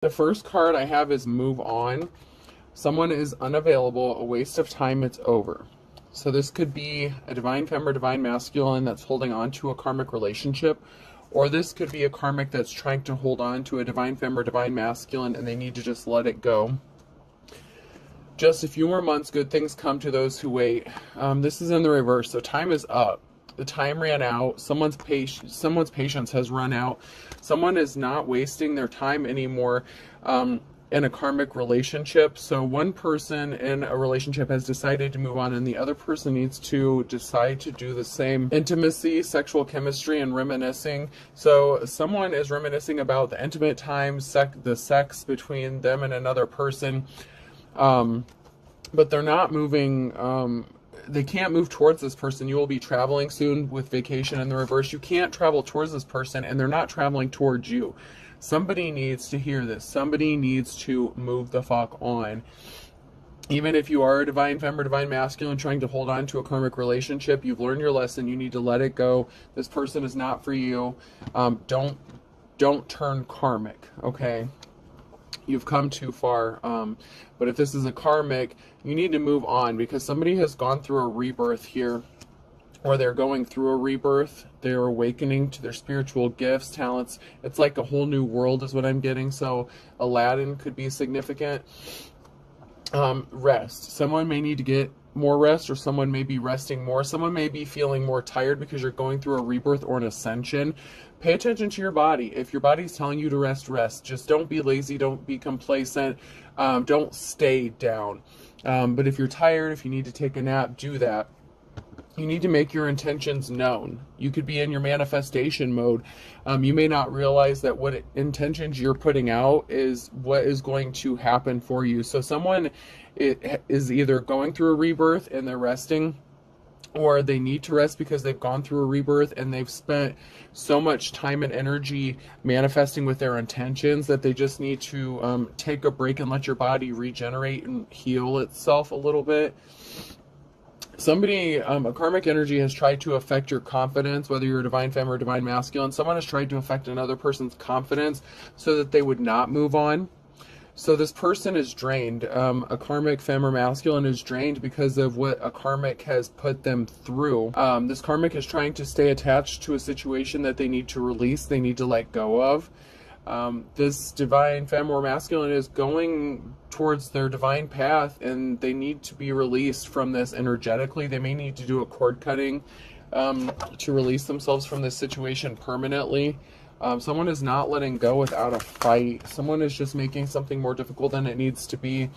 The first card I have is move on. Someone is unavailable, a waste of time, it's over. So this could be a divine femme or divine masculine that's holding on to a karmic relationship, or this could be a karmic that's trying to hold on to a divine femme or divine masculine and they need to just let it go. Just a few more months, good things come to those who wait. This is in the reverse, so time is up. The time ran out. Someone's patience has run out. Someone is not wasting their time anymore in a karmic relationship. So one person in a relationship has decided to move on, and the other person needs to decide to do the same. Intimacy, sexual chemistry, and reminiscing. So someone is reminiscing about the intimate times, the sex between them and another person. But they're not moving, they can't move towards this person. You will be traveling soon with vacation in the reverse. You can't travel towards this person and they're not traveling towards you. Somebody needs to hear this. Somebody needs to move the fuck on. Even if you are a divine femme or divine masculine trying to hold on to a karmic relationship, you've learned your lesson. You need to let it go. This person is not for you. Don't turn karmic, okay? You've come too far. But if this is a karmic, you need to move on because somebody has gone through a rebirth here, or they're going through a rebirth. They're awakening to their spiritual gifts, talents. It's like a whole new world is what I'm getting. So Aladdin could be significant. Rest. Someone may need to get more rest, or someone may be resting more. Someone may be feeling more tired because you're going through a rebirth or an ascension. Pay attention to your body. If your body's telling you to rest, rest. Just don't be lazy. Don't be complacent. Don't stay down. But if you're tired, if you need to take a nap, do that. You need to make your intentions known. You could be in your manifestation mode. You may not realize that what intentions you're putting out is what is going to happen for you. So someone is either going through a rebirth and they're resting, or they need to rest because they've gone through a rebirth and they've spent so much time and energy manifesting with their intentions that they just need to take a break and let your body regenerate and heal itself a little bit. Somebody, a karmic energy has tried to affect your confidence, whether you're a divine femme or divine masculine. Someone has tried to affect another person's confidence so that they would not move on. So this person is drained. A karmic femme or masculine is drained because of what a karmic has put them through. This karmic is trying to stay attached to a situation that they need to release, they need to let go of. This divine femme or masculine is going towards their divine path and they need to be released from this energetically. They may need to do a cord cutting to release themselves from this situation permanently. Someone is not letting go without a fight. Someone is just making something more difficult than it needs to be.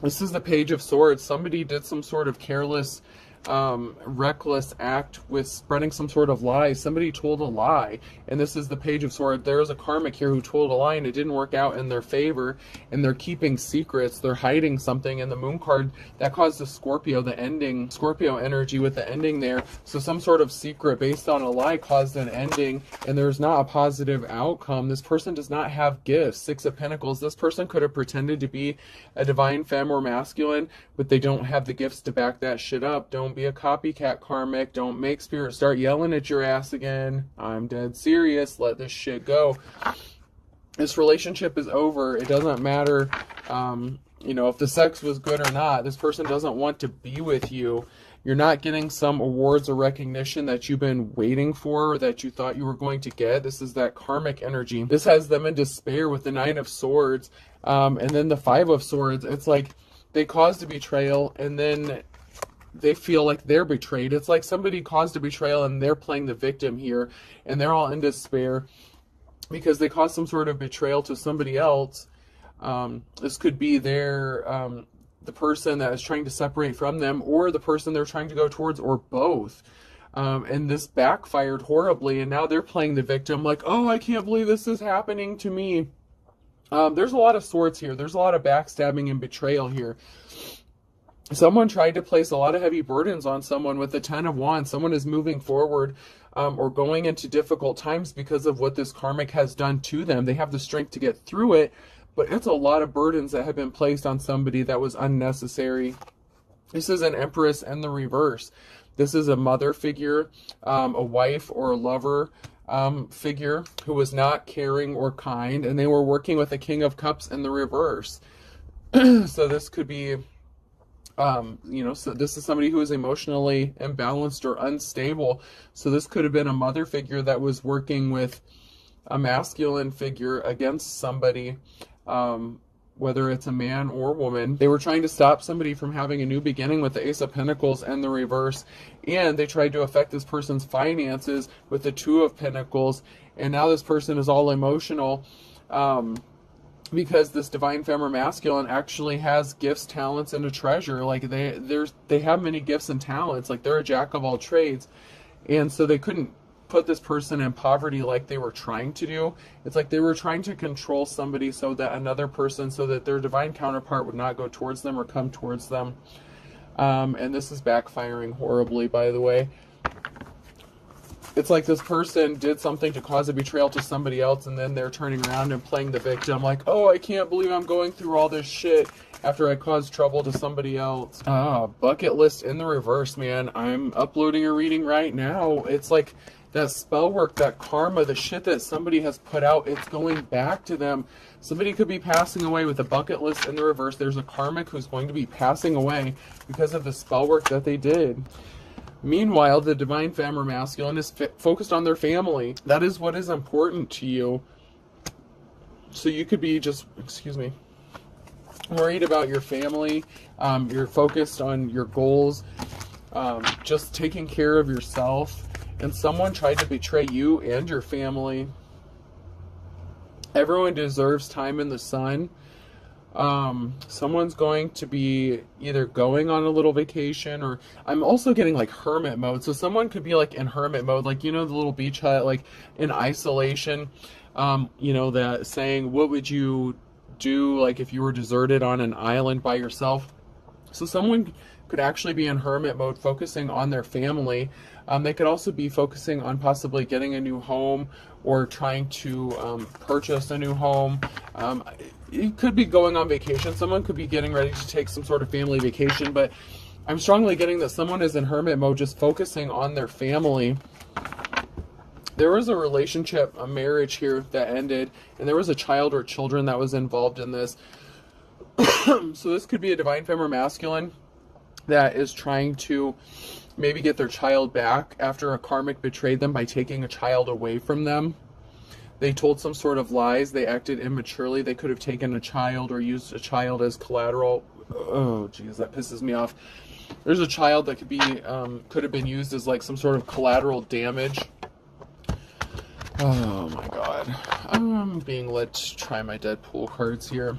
This is the Page of Swords. Somebody did some sort of careless, reckless act with spreading some sort of lie. Somebody told a lie, and this is the Page of Swords. There's a karmic here who told a lie and it didn't work out in their favor, and they're keeping secrets, they're hiding something. And the Moon card, that caused the Scorpio, the ending, Scorpio energy with the ending there. So some sort of secret based on a lie caused an ending, and there's not a positive outcome. This person does not have gifts. Six of Pentacles. This person could have pretended to be a divine femme or masculine, but they don't have the gifts to back that shit up. Don't be a copycat karmic. Don't make spirit start yelling at your ass again. I'm dead serious. Let this shit go. This relationship is over. It doesn't matter, if the sex was good or not. This person doesn't want to be with you. You're not getting some awards or recognition that you've been waiting for, that you thought you were going to get. This is that karmic energy. This has them in despair with the Nine of Swords. And then the Five of Swords. It's like they caused a betrayal and then they feel like they're betrayed. It's like somebody caused a betrayal and they're playing the victim here, and they're all in despair because they caused some sort of betrayal to somebody else. This could be the person that is trying to separate from them, or the person they're trying to go towards, or both. And this backfired horribly, and now they're playing the victim like, oh, I can't believe this is happening to me. There's a lot of swords here. There's a lot of backstabbing and betrayal here. Someone tried to place a lot of heavy burdens on someone with the Ten of Wands. Someone is moving forward or going into difficult times because of what this karmic has done to them. They have the strength to get through it, but it's a lot of burdens that have been placed on somebody that was unnecessary. This is an Empress in the reverse. This is a mother figure, a wife or a lover. figure who was not caring or kind, and they were working with a King of Cups in the reverse. So this could be, so this is somebody who is emotionally imbalanced or unstable. So this could have been a mother figure that was working with a masculine figure against somebody, whether it's a man or woman. They were trying to stop somebody from having a new beginning with the Ace of Pentacles and the reverse, and they tried to affect this person's finances with the Two of Pentacles, and now this person is all emotional, because this divine feminine masculine actually has gifts, talents, and a treasure. Like they have many gifts and talents. Like they're a jack of all trades, and so they couldn't put this person in poverty like they were trying to do. It's like they were trying to control somebody so that another person, so that their divine counterpart would not go towards them or come towards them. And this is backfiring horribly, by the way. It's like this person did something to cause a betrayal to somebody else, and then they're turning around and playing the victim, like, oh, I can't believe I'm going through all this shit after I caused trouble to somebody else. Bucket list in the reverse, man. I'm uploading a reading right now. It's like that spell work, that karma, the shit that somebody has put out, it's going back to them. Somebody could be passing away with a bucket list in the reverse. There's a karmic who's going to be passing away because of the spell work that they did. Meanwhile, the divine feminine masculine is focused on their family. That is what is important to you. So you could be just, worried about your family. You're focused on your goals, just taking care of yourself. And someone tried to betray you and your family. Everyone deserves time in the sun. Someone's going to be either going on a little vacation, or I'm also getting like hermit mode. So someone could be like in hermit mode, like, the little beach hut, like in isolation, that saying, what would you do like if you were deserted on an island by yourself? So someone could actually be in hermit mode, focusing on their family. They could also be focusing on possibly getting a new home or trying to purchase a new home. It could be going on vacation. Someone could be getting ready to take some sort of family vacation, but I'm strongly getting that someone is in hermit mode, just focusing on their family. There was a relationship, a marriage here that ended, and there was a child or children that was involved in this. So this could be a divine feminine masculine that is trying to maybe get their child back after a karmic betrayed them by taking a child away from them. They told some sort of lies. They acted immaturely. They could have taken a child or used a child as collateral. Oh, geez, that pisses me off. There's a child that could have been used as like some sort of collateral damage. Oh my God. I'm being led to try my Deadpool cards here.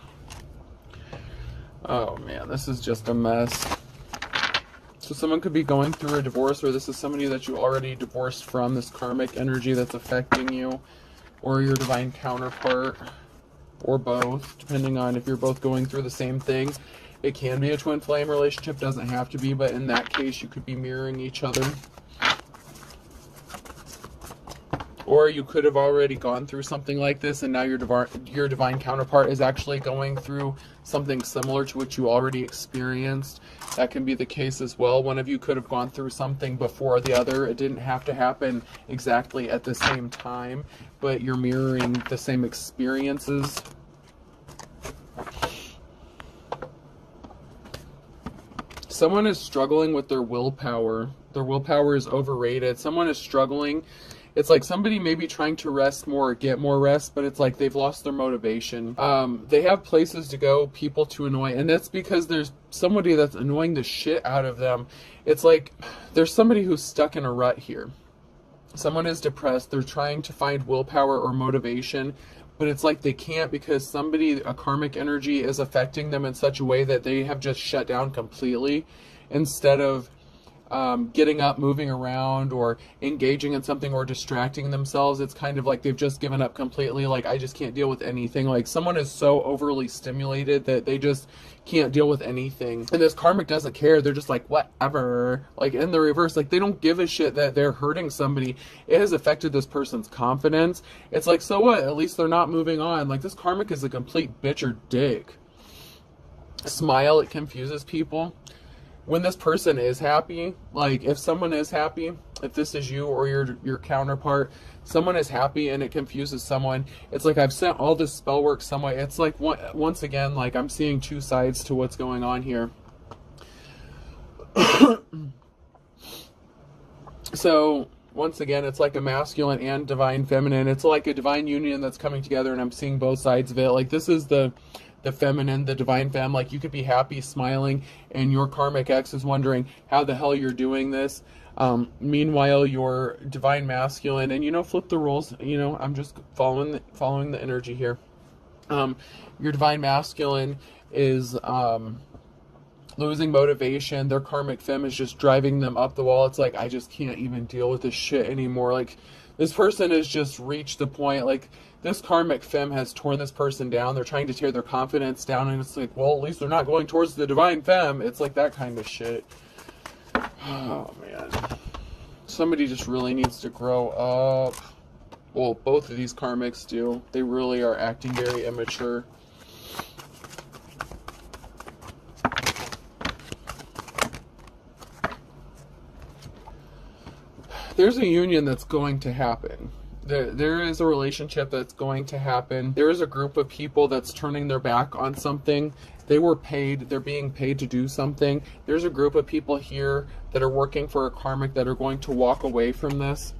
Oh man, this is just a mess. So someone could be going through a divorce, or this is somebody that you already divorced from, this karmic energy that's affecting you, or your divine counterpart, or both, depending on if you're both going through the same thing. It can be a twin flame relationship, doesn't have to be, but in that case you could be mirroring each other. Or you could have already gone through something like this, and now your divine counterpart is actually going through something similar to what you already experienced. That can be the case as well. One of you could have gone through something before the other. It didn't have to happen exactly at the same time, but you're mirroring the same experiences. Someone is struggling with their willpower. Their willpower is overrated. Someone is struggling. It's like somebody may be trying to rest more or get more rest, but it's like they've lost their motivation. They have places to go, people to annoy, and that's because there's somebody that's annoying the shit out of them. It's like there's somebody who's stuck in a rut here. Someone is depressed. They're trying to find willpower or motivation, but it's like they can't because a karmic energy is affecting them in such a way that they have just shut down completely, instead of getting up, moving around, or engaging in something, or distracting themselves. It's kind of like they've just given up completely. Like, I just can't deal with anything. Like, someone is so overly stimulated that they just can't deal with anything. And this karmic doesn't care. They're just like, whatever. Like, in the reverse, like, they don't give a shit that they're hurting somebody. It has affected this person's confidence. It's like, so what? At least they're not moving on. Like, this karmic is a complete bitch or dick. Smile, it confuses people. when this person is happy, like if someone is happy, if this is you or your counterpart, someone is happy and it confuses someone, it's like I've sent all this spell work some way. It's like, once again, like I'm seeing two sides to what's going on here. So once again, it's like a masculine and divine feminine. It's like a divine union that's coming together, and I'm seeing both sides of it. Like this is the feminine, the divine femme. Like you could be happy, smiling, and your karmic ex is wondering how the hell you're doing this. Meanwhile, your divine masculine, and flip the roles. I'm just following the energy here. Your divine masculine is losing motivation. Their karmic femme is just driving them up the wall. It's like, I just can't even deal with this shit anymore. Like this person has just reached the point, like this karmic femme has torn this person down. They're trying to tear their confidence down, and it's like, well, at least they're not going towards the divine femme. It's like that kind of shit. Oh man, somebody just really needs to grow up. Well, both of these karmics do. They really are acting very immature. There's a union that's going to happen. There is a relationship that's going to happen. There is a group of people that's turning their back on something. They were paid. They're being paid to do something. There's a group of people here that are working for a karmic that are going to walk away from this.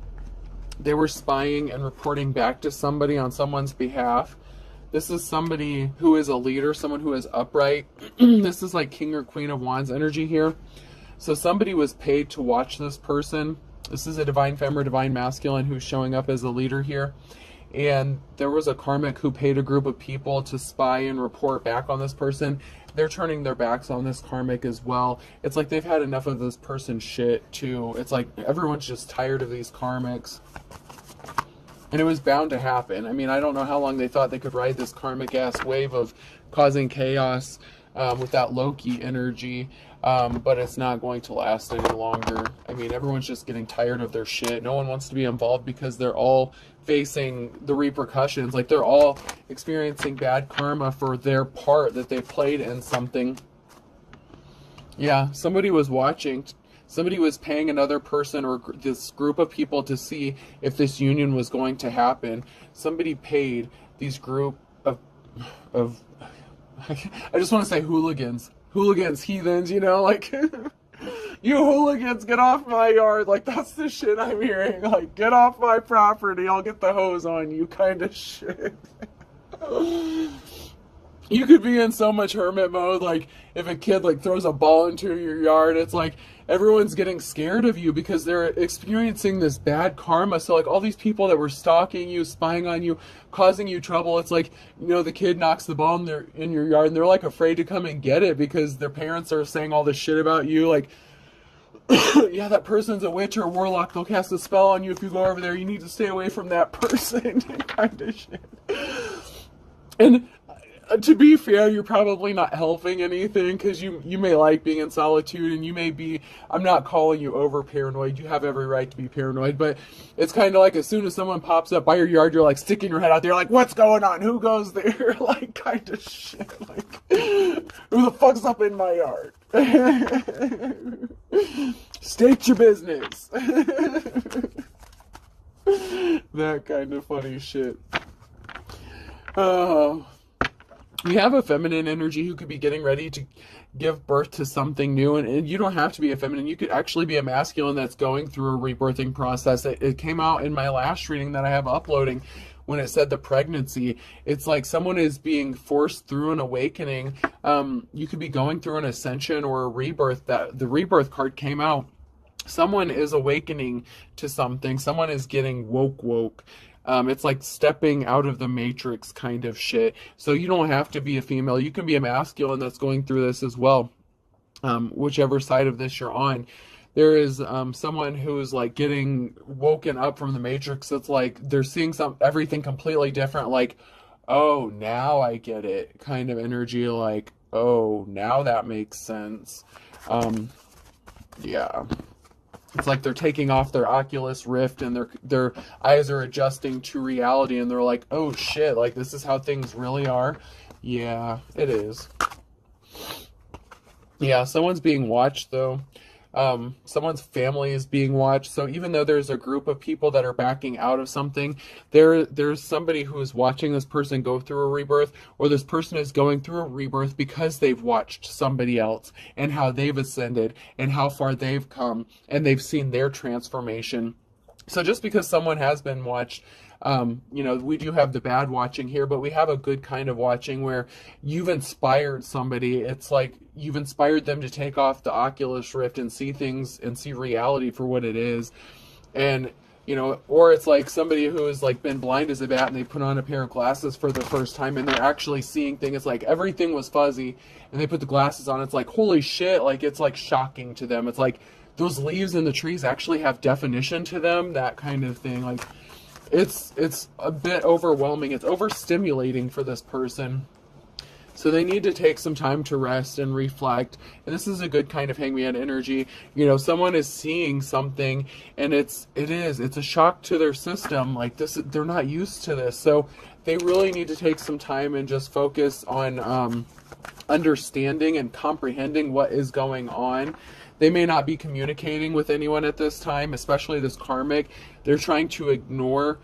They were spying and reporting back to somebody on someone's behalf. This is somebody who is a leader, someone who is upright. This is like King or Queen of Wands energy here. So somebody was paid to watch this person. This is a divine femme or divine masculine who's showing up as a leader here. And there was a karmic who paid a group of people to spy and report back on this person. They're turning their backs on this karmic as well. It's like they've had enough of this person's shit too. It's like everyone's just tired of these karmics. And it was bound to happen. I mean, I don't know how long they thought they could ride this karmic ass wave of causing chaos with that Loki energy. But it's not going to last any longer. I mean, everyone's just getting tired of their shit. No one wants to be involved because they're all facing the repercussions. Like, they're all experiencing bad karma for their part that they played in something. Yeah, somebody was watching. Somebody was paying another person or this group of people to see if this union was going to happen. Somebody paid these group of I just want to say hooligans, heathens, like, you hooligans, get off my yard. Like, that's the shit I'm hearing. Like, get off my property, I'll get the hose on you kind of shit. You could be in so much hermit mode. Like, if a kid, like, throws a ball into your yard, it's like everyone's getting scared of you because they're experiencing this bad karma. So, like, all these people that were stalking you, spying on you, causing you trouble, it's like, the kid knocks the ball in your yard, and they're, like, afraid to come and get it because their parents are saying all this shit about you. Like, yeah, that person's a witch or a warlock. They'll cast a spell on you if you go over there. You need to stay away from that person. Kind of shit. And to be fair, you're probably not helping anything because you may like being in solitude, and you may be, I'm not calling you over paranoid, you have every right to be paranoid, but it's kind of like as soon as someone pops up by your yard, you're like sticking your head out there like, what's going on? Who goes there? Like, kind of shit. Like, who the fuck's up in my yard? State your business. That kind of funny shit. Oh. We have a feminine energy who could be getting ready to give birth to something new, and you don't have to be a feminine. You could actually be a masculine that's going through a rebirthing process. It came out in my last reading that I have uploading when it said the pregnancy. It's like someone is being forced through an awakening. You could be going through an ascension or a rebirth. That the rebirth card came out. Someone is awakening to something. Someone is getting woke. It's like stepping out of the matrix kind of shit. So you don't have to be a female. You can be a masculine that's going through this as well. Whichever side of this you're on. There is someone who's like getting woken up from the matrix. It's like they're seeing everything completely different. Like, oh, now I get it kind of energy. Like, oh, now that makes sense. Yeah. It's like they're taking off their Oculus Rift and their eyes are adjusting to reality, and they're like, oh shit, like this is how things really are. Yeah, it is. Yeah, someone's being watched though. Someone's family is being watched. So even though there's a group of people that are backing out of something, there's somebody who is watching this person go through a rebirth, or this person is going through a rebirth because they've watched somebody else and how they've ascended and how far they've come and they've seen their transformation. So just because someone has been watched, we do have the bad watching here, but we have a good kind of watching where you've inspired somebody. It's like you've inspired them to take off the Oculus Rift and see things and see reality for what it is. And, or it's like somebody who has like been blind as a bat and they put on a pair of glasses for the first time and they're actually seeing things. It's like everything was fuzzy and they put the glasses on. It's like, holy shit. Like, it's like shocking to them. It's like those leaves in the trees actually have definition to them, that kind of thing. Like, it's a bit overwhelming. It's overstimulating for this person. So they need to take some time to rest and reflect. And this is a good kind of hangman energy. Someone is seeing something and it's a shock to their system. Like this, they're not used to this. So they really need to take some time and just focus on understanding and comprehending what is going on. They may not be communicating with anyone at this time, especially this karmic. They're trying to ignore,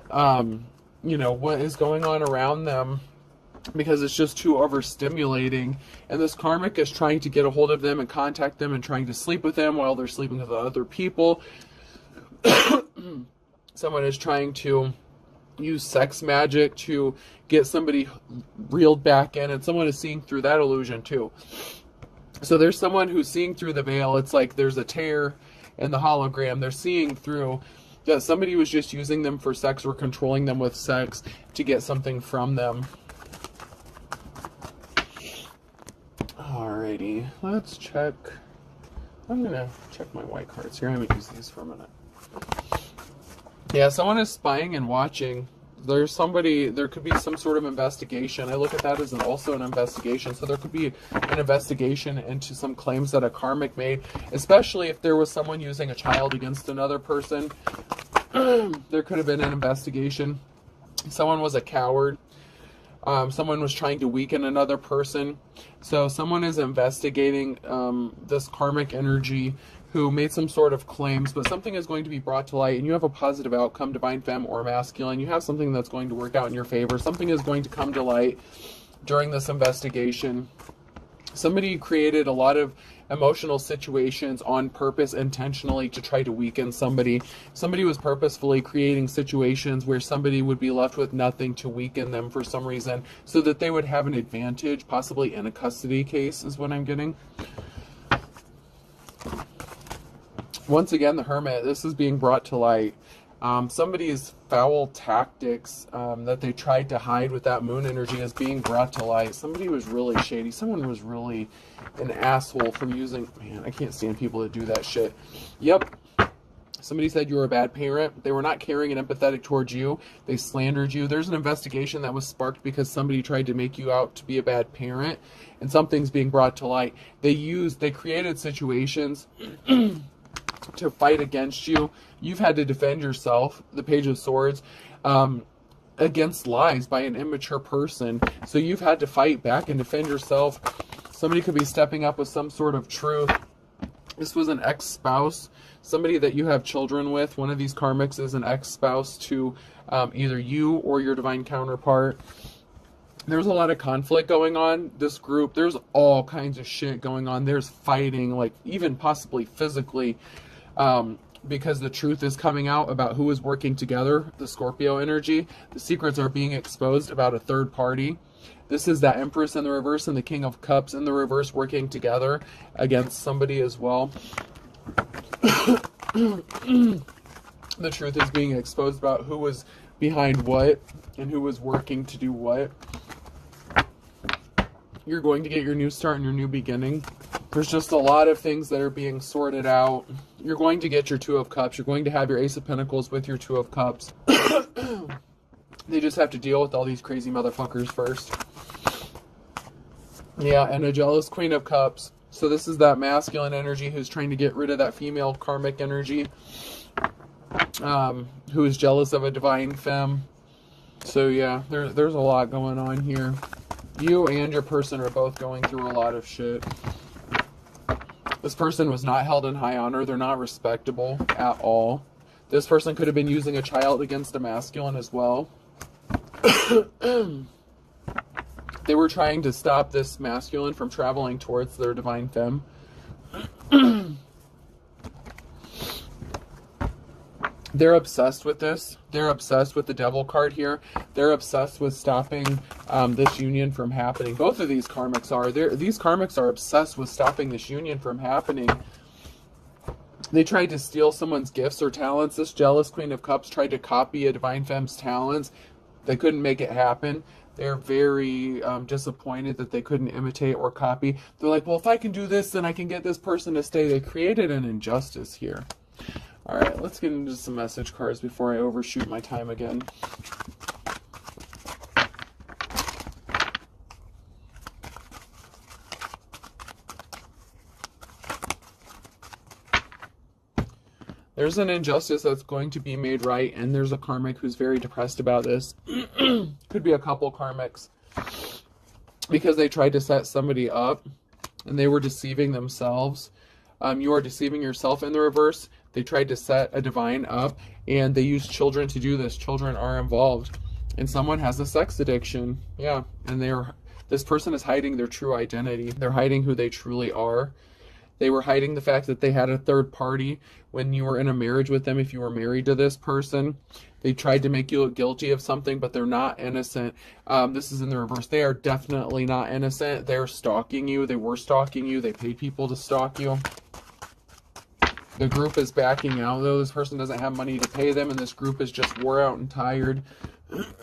what is going on around them because it's just too overstimulating. And this karmic is trying to get a hold of them and contact them and trying to sleep with them while they're sleeping with other people. Someone is trying to use sex magic to get somebody reeled back in, and someone is seeing through that illusion too. So there's someone who's seeing through the veil. It's like there's a tear in the hologram. They're seeing through that somebody was just using them for sex or controlling them with sex to get something from them. Alrighty, let's check. I'm going to check my white cards here. I'm going to use these for a minute. Yeah, someone is spying and watching. There could be some sort of investigation. I look at that as also an investigation. So there could be an investigation into some claims that a karmic made, especially if there was someone using a child against another person. There could have been an investigation. Someone was a coward. Someone was trying to weaken another person. So someone is investigating this karmic energy who made some sort of claims, but something is going to be brought to light and you have a positive outcome, divine femme or masculine. You have something that's going to work out in your favor. Something is going to come to light during this investigation. Somebody created a lot of emotional situations on purpose, intentionally, to try to weaken somebody. Somebody was purposefully creating situations where somebody would be left with nothing to weaken them for some reason, so that they would have an advantage, possibly in a custody case, is what I'm getting. Once again, the Hermit, this is being brought to light. Somebody's foul tactics that they tried to hide with that moon energy is being brought to light. Somebody was really shady. Someone was really an asshole from using... Man, I can't stand people that do that shit. Yep. Somebody said you were a bad parent. They were not caring and empathetic towards you. They slandered you. There's an investigation that was sparked because somebody tried to make you out to be a bad parent, and something's being brought to light. They created situations to fight against you. You've had to defend yourself, the Page of Swords, against lies by an immature person. So you've had to fight back and defend yourself. Somebody could be stepping up with some sort of truth. This was an ex-spouse, somebody that you have children with. One of these karmics is an ex-spouse to either you or your divine counterpart. There's a lot of conflict going on. This group, there's all kinds of shit going on. There's fighting, like even possibly physically, because the truth is coming out about who is working together, the Scorpio energy. The secrets are being exposed about a third party. This is that Empress in the reverse and the King of Cups in the reverse working together against somebody as well. The truth is being exposed about who was behind what and who was working to do what. You're going to get your new start and your new beginning. There's just a lot of things that are being sorted out. You're going to get your Two of Cups. You're going to have your Ace of Pentacles with your Two of Cups. They just have to deal with all these crazy motherfuckers first. Yeah, and a jealous Queen of Cups. So this is that masculine energy who's trying to get rid of that female karmic energy. Who is jealous of a divine femme. So yeah, there's a lot going on here. You and your person are both going through a lot of shit. This person was not held in high honor. They're not respectable at all. This person could have been using a child against a masculine as well. They were trying to stop this masculine from traveling towards their divine femme. They're obsessed with this. They're obsessed with the devil card here. They're obsessed with stopping this union from happening. Both of these karmics are. These karmics are obsessed with stopping this union from happening. They tried to steal someone's gifts or talents. This jealous Queen of Cups tried to copy a divine femme's talents. They couldn't make it happen. They're very disappointed that they couldn't imitate or copy. They're like, well, if I can do this, then I can get this person to stay. They created an injustice here. All right, let's get into some message cards before I overshoot my time again. There's an injustice that's going to be made right, and there's a karmic who's very depressed about this. Could be a couple karmics, because they tried to set somebody up, and they were deceiving themselves. You are deceiving yourself in the reverse. They tried to set a divine up, and they used children to do this. Children are involved, and someone has a sex addiction. Yeah, and this person is hiding their true identity. They're hiding who they truly are. They were hiding the fact that they had a third party when you were in a marriage with them. If you were married to this person, they tried to make you look guilty of something, but they're not innocent. This is in the reverse. They are definitely not innocent. They're stalking you. They were stalking you. They paid people to stalk you. The group is backing out, though. This person doesn't have money to pay them, and this group is just wore out and tired.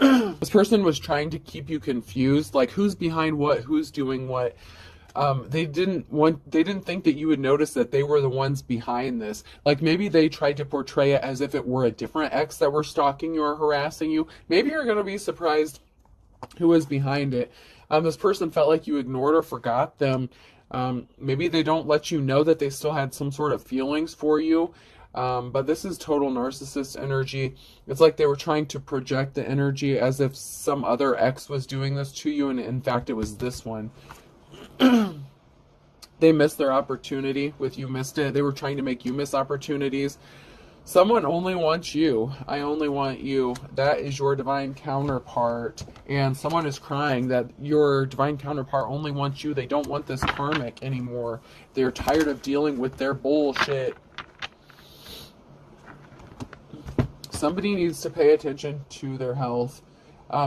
This person was trying to keep you confused, like who's behind what, who's doing what. They didn't think that you would notice that they were the ones behind this. Like maybe they tried to portray it as if it were a different ex that were stalking you or harassing you. Maybe you're going to be surprised who was behind it. This person felt like you ignored or forgot them. Maybe they don't let you know that they still had some sort of feelings for you. But this is total narcissist energy. It's like they were trying to project the energy as if some other ex was doing this to you, and in fact it was this one. They missed their opportunity with you missed it. They were trying to make you miss opportunities. Someone only wants you. I only want you. That is your divine counterpart. And someone is crying that your divine counterpart only wants you. They don't want this karmic anymore. They're tired of dealing with their bullshit. Somebody needs to pay attention to their health.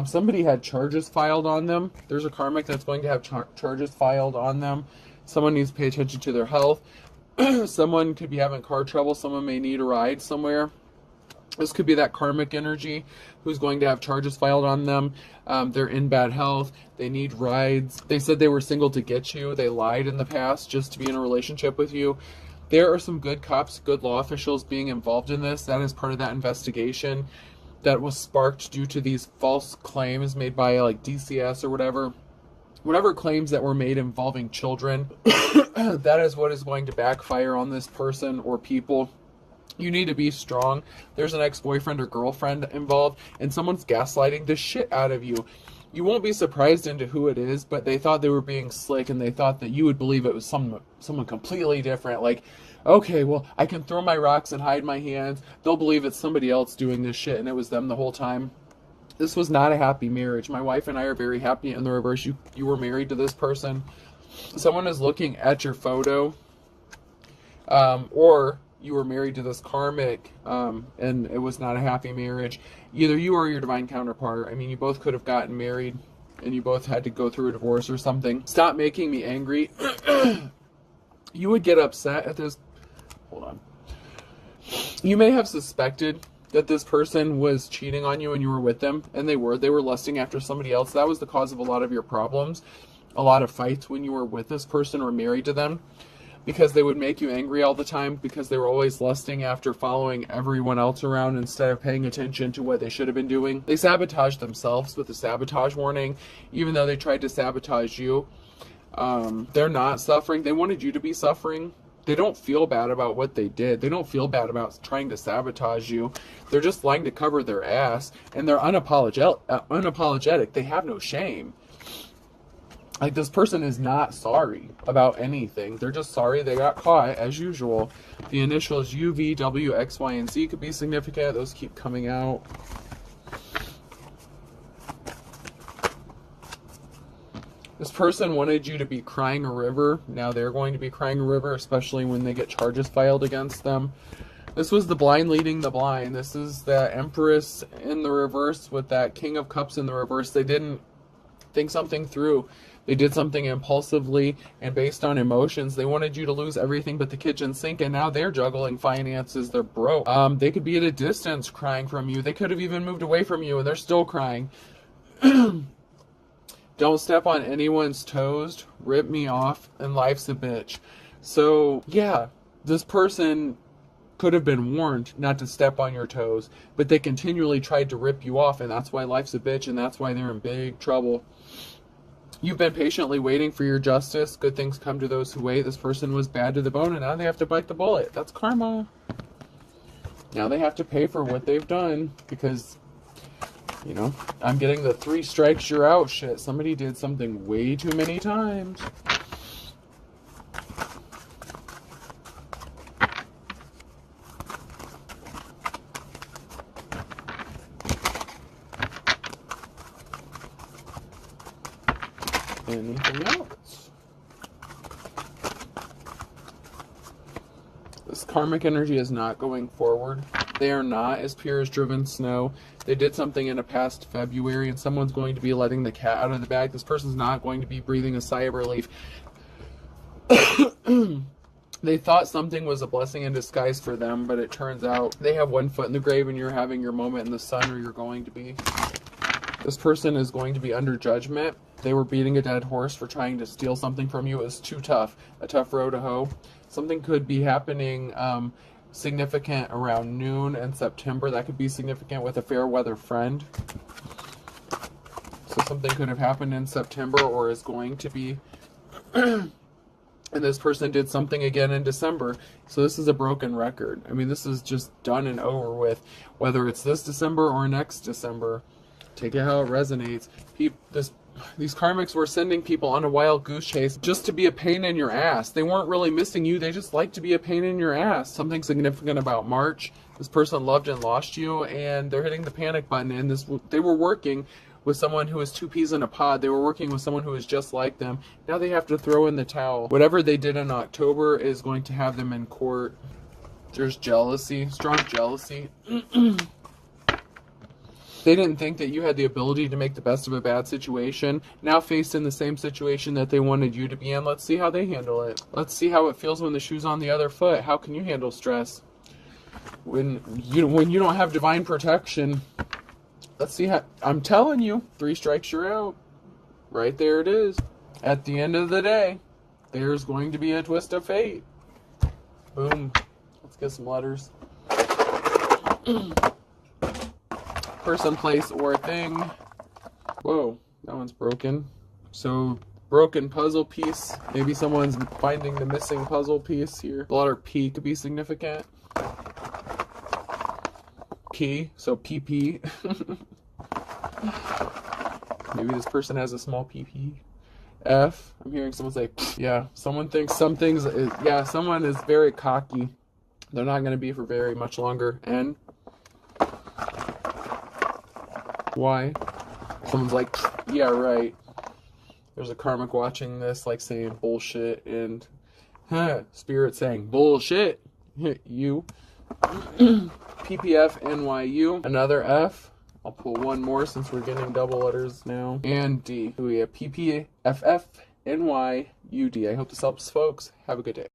Somebody had charges filed on them. There's a karmic that's going to have charges filed on them. Someone needs to pay attention to their health. Someone could be having car trouble. Someone may need a ride somewhere. This could be that karmic energy who's going to have charges filed on them. They're in bad health. They need rides. They said they were single to get you. They lied in the past just to be in a relationship with you. There are some good cops, good law officials being involved in this. That is part of that investigation that was sparked due to these false claims made by like DCS or whatever claims that were made involving children. That is what is going to backfire on this person or people. You need to be strong. There's an ex-boyfriend or girlfriend involved, and someone's gaslighting the shit out of you. You won't be surprised into who it is, but they thought they were being slick, and they thought that you would believe it was someone completely different. Like, okay, well, I can throw my rocks and hide my hands. They'll believe it's somebody else doing this shit, and it was them the whole time. This was not a happy marriage. My wife and I are very happy in the reverse. You were married to this person. Someone is looking at your photo, or you were married to this karmic, and it was not a happy marriage. Either you or your divine counterpart. I mean, you both could have gotten married, and you both had to go through a divorce or something. Stop making me angry. You would get upset at this. Hold on. You may have suspected that this person was cheating on you when you were with them, and they were lusting after somebody else. That was the cause of a lot of your problems, a lot of fights when you were with this person or married to them, because they would make you angry all the time, because they were always lusting after following everyone else around instead of paying attention to what they should have been doing. They sabotaged themselves with a sabotage warning, even though they tried to sabotage you. They're not suffering. They wanted you to be suffering. They don't feel bad about what they did. They don't feel bad about trying to sabotage you. They're just lying to cover their ass, and they're unapologetic. They have no shame. Like, this person is not sorry about anything. They're just sorry they got caught, as usual. The initials U, V, W, X, Y, and Z could be significant. Those keep coming out. This person wanted you to be crying a river. Now they're going to be crying a river, especially when they get charges filed against them. This was the blind leading the blind. This is the Empress in the reverse with that King of Cups in the reverse. They didn't think something through. They did something impulsively and based on emotions. They wanted you to lose everything but the kitchen sink, and now they're juggling finances. They're broke. They could be at a distance crying from you. They could have even moved away from you, and they're still crying. Don't step on anyone's toes. Rip me off, and life's a bitch. So, yeah, this person could have been warned not to step on your toes, but they continually tried to rip you off, and that's why life's a bitch, and that's why they're in big trouble. You've been patiently waiting for your justice. Good things come to those who wait. This person was bad to the bone, and now they have to bite the bullet. That's karma. Now they have to pay for what they've done because, you know, I'm getting the 3 strikes, you're out shit. Somebody did something way too many times. Anything else? This karmic energy is not going forward. They are not as pure as driven snow. They did something in a past February, and someone's going to be letting the cat out of the bag. This person's not going to be breathing a sigh of relief. They thought something was a blessing in disguise for them, but it turns out they have one foot in the grave and you're having your moment in the sun, or you're going to be. This person is going to be under judgment. They were beating a dead horse for trying to steal something from you. It was too tough. A tough row to hoe. Something could be happening significant around noon in September. That could be significant with a fair weather friend. So something could have happened in September or is going to be. And this person did something again in December. So this is a broken record. I mean, this is just done and over with. Whether it's this December or next December. Take it how it resonates. These karmics were sending people on a wild goose chase just to be a pain in your ass. They weren't really missing you. They just like to be a pain in your ass. Something significant about March. This person loved and lost you, and they're hitting the panic button. And they were working with someone who was 2 peas in a pod. They were working with someone who was just like them. Now they have to throw in the towel. Whatever they did in October is going to have them in court. There's jealousy, strong jealousy. They didn't think that you had the ability to make the best of a bad situation. Now faced in the same situation that they wanted you to be in, let's see how they handle it. Let's see how it feels when the shoe's on the other foot. How can you handle stress? When you don't have divine protection, let's see how. I'm telling you, 3 strikes, you're out. Right there it is. At the end of the day, there's going to be a twist of fate. Boom. Let's get some letters. Person, place, or thing. Whoa, that one's broken. So, broken puzzle piece. Maybe someone's finding the missing puzzle piece here. The letter P could be significant. P, so PP. Maybe this person has a small PP. F, I'm hearing someone say, yeah, someone thinks someone is very cocky. They're not going to be for very much longer. N. Why? Someone's like, yeah, right. There's a karmic watching this, like saying bullshit, and spirit saying bullshit. You. PPF NYU. Another F. I'll pull one more since we're getting double letters now. And D. We have PPFF NYUD. I hope this helps, folks. Have a good day.